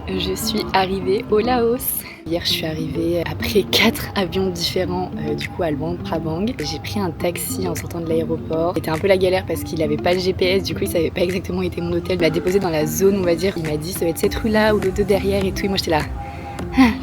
Je suis arrivée au Laos. Hier, je suis arrivée après 4 avions différents du coup à Luang Prabang. J'ai pris un taxi en sortant de l'aéroport. C'était un peu la galère parce qu'il avait pas le GPS, du coup il savait pas exactement où était mon hôtel. Il m'a déposé dans la zone, on va dire. Il m'a dit ça va être cette rue là ou le 2 derrière et tout. Et moi j'étais là.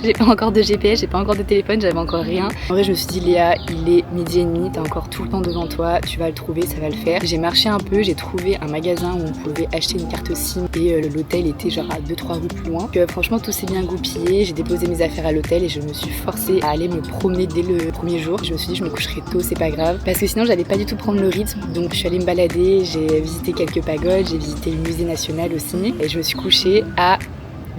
J'ai pas encore de GPS, j'ai pas encore de téléphone, j'avais encore rien. En vrai, je me suis dit, Léa, il est 12h30, t'as encore tout le temps devant toi, tu vas le trouver, ça va le faire. J'ai marché un peu, j'ai trouvé un magasin où on pouvait acheter une carte SIM et l'hôtel était genre à 2-3 rues plus loin. Donc, franchement, tout s'est bien goupillé. J'ai déposé mes affaires à l'hôtel et je me suis forcée à aller me promener dès le premier jour. Je me suis dit, je me coucherai tôt, c'est pas grave. Parce que sinon, j'allais pas du tout prendre le rythme. Donc, je suis allée me balader, j'ai visité quelques pagodes, j'ai visité le musée national aussi. Et je me suis couchée à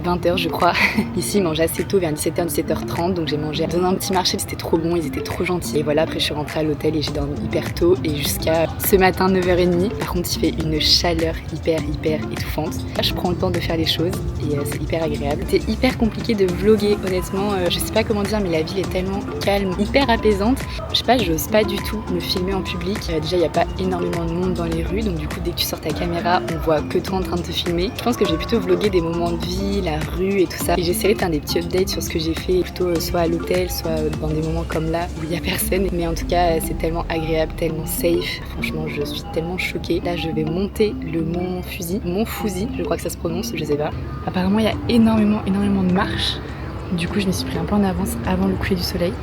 20h je crois. Ici ils mangent assez tôt, vers 17h, 17h30, donc j'ai mangé dans un petit marché, c'était trop bon, ils étaient trop gentils. Et voilà, après je suis rentrée à l'hôtel et j'ai dormi hyper tôt et jusqu'à ce matin 9h30. Par contre il fait une chaleur hyper étouffante. Là, je prends le temps de faire les choses et c'est hyper agréable. C'était hyper compliqué de vlogger honnêtement, je sais pas comment dire mais la ville est tellement calme, hyper apaisante. Je sais pas, j'ose pas du tout me filmer en public. Déjà il n'y a pas énormément de monde dans les rues, donc du coup dès que tu sors ta caméra on voit que toi en train de te filmer. Je pense que j'ai plutôt vlogué des moments de vie, la rue et tout ça. Et j'essaierai de faire des petits updates sur ce que j'ai fait, plutôt soit à l'hôtel, soit dans des moments comme là où il n'y a personne. Mais en tout cas, c'est tellement agréable, tellement safe. Franchement, je suis tellement choquée. Là, je vais monter le mont Fuji, je crois que ça se prononce, je sais pas. Apparemment, il y a énormément de marches. Du coup, je me suis pris un peu en avance avant le coucher du soleil.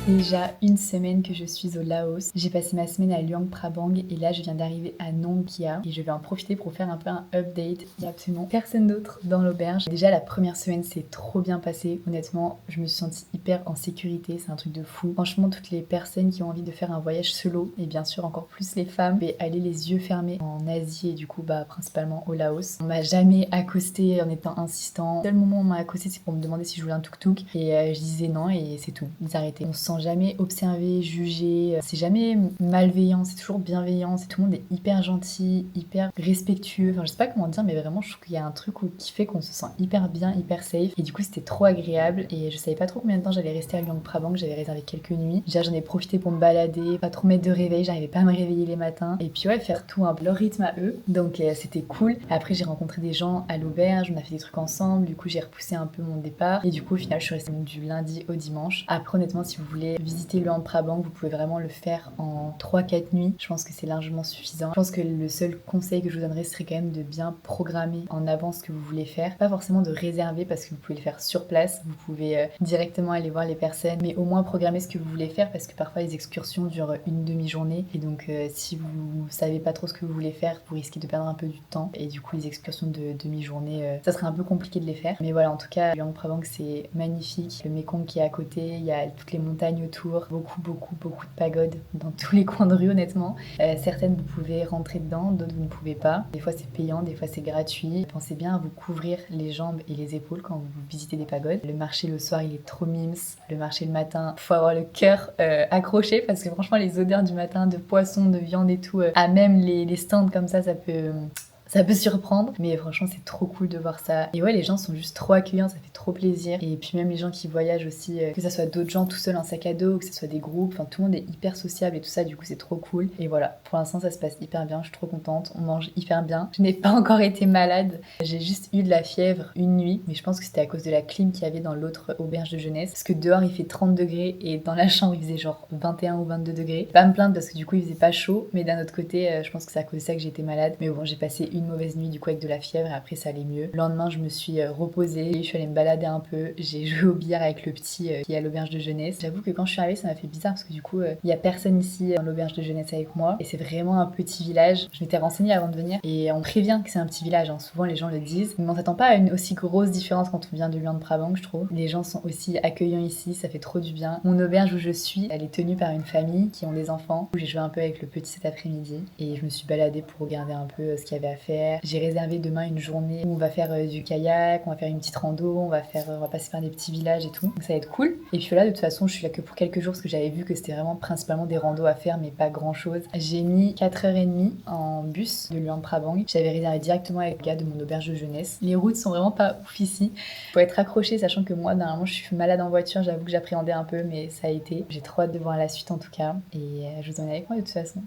Déjà une semaine que je suis au Laos. J'ai passé ma semaine à Luang Prabang et là je viens d'arriver à Nong Khia et je vais en profiter pour faire un peu un update. Il n'y a absolument personne d'autre dans l'auberge. Déjà la première semaine s'est trop bien passée. Honnêtement, je me suis sentie hyper en sécurité. C'est un truc de fou. Franchement, toutes les personnes qui ont envie de faire un voyage solo et bien sûr encore plus les femmes, et aller les yeux fermés en Asie et du coup principalement au Laos. On m'a jamais accosté en étant insistant. Le seul moment où on m'a accosté c'est pour me demander si je voulais un tuk-tuk et je disais non et c'est tout. Ils arrêtaient. On se sent jamais observé, jugé, c'est jamais malveillant, c'est toujours bienveillant, tout le monde est hyper gentil, hyper respectueux, enfin je sais pas comment dire mais vraiment je trouve qu'il y a un truc qui fait qu'on se sent hyper bien, hyper safe et du coup c'était trop agréable et je savais pas trop combien de temps j'allais rester à Luang Prabang, j'avais réservé quelques nuits, déjà j'en ai profité pour me balader, pas trop mettre de réveil, j'arrivais pas à me réveiller les matins et puis ouais faire tout un peu leur rythme à eux donc c'était cool. Après j'ai rencontré des gens à l'auberge, on a fait des trucs ensemble, du coup j'ai repoussé un peu mon départ et du coup au final je suis restée du lundi au dimanche. Après honnêtement si vous voulez visiter Luang Prabang, vous pouvez vraiment le faire en 3-4 nuits. Je pense que c'est largement suffisant. Je pense que le seul conseil que je vous donnerais serait quand même de bien programmer en avance ce que vous voulez faire. Pas forcément de réserver parce que vous pouvez le faire sur place. Vous pouvez directement aller voir les personnes, mais au moins programmer ce que vous voulez faire parce que parfois les excursions durent une demi-journée et donc si vous savez pas trop ce que vous voulez faire, vous risquez de perdre un peu du temps et du coup les excursions de demi-journée, ça serait un peu compliqué de les faire. Mais voilà, en tout cas, Luang Prabang c'est magnifique. Le Mekong qui est à côté, il y a toutes les montagnes autour, beaucoup de pagodes dans tous les coins de rue honnêtement. Certaines vous pouvez rentrer dedans, d'autres vous ne pouvez pas. Des fois c'est payant, des fois c'est gratuit. Pensez bien à vous couvrir les jambes et les épaules quand vous visitez des pagodes. Le marché le soir il est trop mimes, le marché le matin faut avoir le cœur accroché parce que franchement les odeurs du matin de poisson, de viande et tout, à même les stands comme ça peut Ça peut surprendre, mais franchement, c'est trop cool de voir ça. Et ouais, les gens sont juste trop accueillants, ça fait trop plaisir. Et puis même les gens qui voyagent aussi, que ça soit d'autres gens tout seuls en sac à dos, ou que ce soit des groupes, enfin tout le monde est hyper sociable et tout ça, du coup c'est trop cool. Et voilà, pour l'instant ça se passe hyper bien, je suis trop contente, on mange hyper bien. Je n'ai pas encore été malade, j'ai juste eu de la fièvre une nuit, mais je pense que c'était à cause de la clim qu'il y avait dans l'autre auberge de jeunesse. Parce que dehors il fait 30 degrés et dans la chambre il faisait genre 21 ou 22 degrés. Pas me plaindre parce que du coup il faisait pas chaud, mais d'un autre côté, je pense que c'est à cause de ça que j'ai été malade. Mais bon, j'ai passé une mauvaise nuit du coup avec de la fièvre et après ça allait mieux. Le lendemain, je me suis reposée, je suis allée me balader un peu, j'ai joué au billard avec le petit qui est à l'auberge de jeunesse. J'avoue que quand je suis arrivée, ça m'a fait bizarre parce que du coup, il y a personne ici dans l'auberge de jeunesse avec moi et c'est vraiment un petit village. Je m'étais renseignée avant de venir et on prévient que c'est un petit village, hein. Souvent les gens le disent, mais on s'attend pas à une aussi grosse différence quand on vient de Luang Prabang, je trouve. Les gens sont aussi accueillants ici, ça fait trop du bien. Mon auberge où je suis, elle est tenue par une famille qui ont des enfants, où j'ai joué un peu avec le petit cet après-midi et je me suis baladée pour regarder un peu ce qu'il y avait à faire. J'ai réservé demain une journée où on va faire du kayak, on va faire une petite rando, on va passer par des petits villages et tout. Donc ça va être cool. Et puis là, de toute façon, je suis là que pour quelques jours parce que j'avais vu que c'était vraiment principalement des randos à faire, mais pas grand chose. J'ai mis 4h30 en bus de Luang Prabang. J'avais réservé directement avec le gars de mon auberge de jeunesse. Les routes sont vraiment pas ouf ici. Faut être accroché, sachant que moi, normalement, je suis malade en voiture. J'avoue que j'appréhendais un peu, mais ça a été. J'ai trop hâte de voir la suite en tout cas. Et je vous en ai avec moi de toute façon.